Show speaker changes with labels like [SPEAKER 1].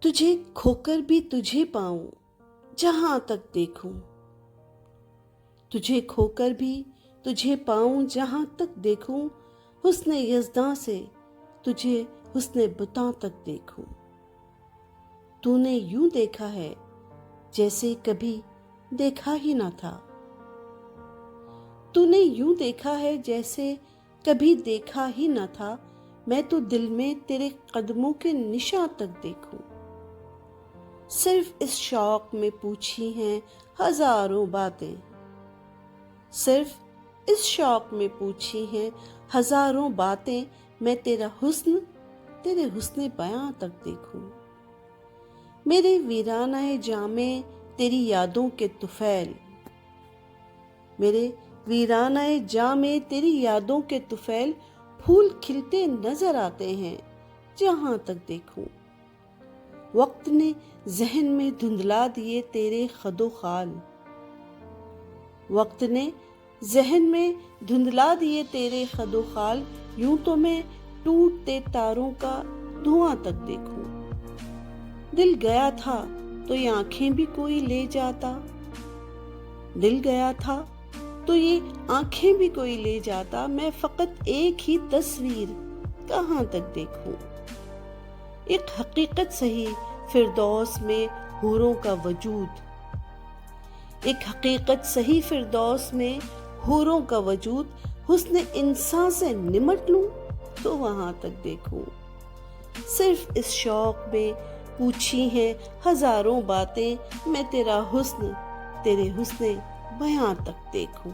[SPEAKER 1] تجھے کھو کر بھی تجھے پاؤں جہاں تک دیکھوں، تجھے کھو کر بھی تجھے پاؤں جہاں تک دیکھوں، حسن یزداں سے تجھے حسن بتاں تک دیکھوں۔ تو نے یوں دیکھا ہے جیسے کبھی دیکھا ہی نہ تھا، تو نے یوں دیکھا ہے جیسے کبھی دیکھا ہی نہ تھا، میں تو دل میں تیرے قدموں کے نشاں تک دیکھوں۔ صرف اس شوق میں پوچھی ہیں ہزاروں باتیں، صرف اس شوق میں پوچھی ہیں ہزاروں باتیں، میں تیرا حسن تیرے حسن بیاں تک دیکھوں۔ میرے ویرانہ جاں میں تیری یادوں کے طفیل، میرے ویرانہ جاں میں تیری یادوں کے طفیل، پھول کھلتے نظر آتے ہیں جہاں تک دیکھوں۔ وقت نے ذہن میں دھندلا دیے تیرے خد و خال، وقت نے ذہن میں دھندلا دیے تیرے خد و خال، یوں تو میں ٹوٹتے تاروں کا دھواں تک دیکھوں۔ دل گیا تھا تو یہ آنکھیں بھی کوئی لے جاتا، دل گیا تھا تو یہ آنکھیں بھی کوئی لے جاتا، میں فقط ایک ہی تصویر کہاں تک دیکھوں۔ ایک حقیقت سہی فردوس میں حوروں کا وجود، ایک حقیقت سہی فردوس میں حوروں کا وجود، حسن انسان سے نمٹ لوں تو وہاں تک دیکھوں۔ صرف اس شوق میں پوچھی ہیں ہزاروں باتیں، میں تیرا حسن تیرے حسن بیاں تک دیکھوں۔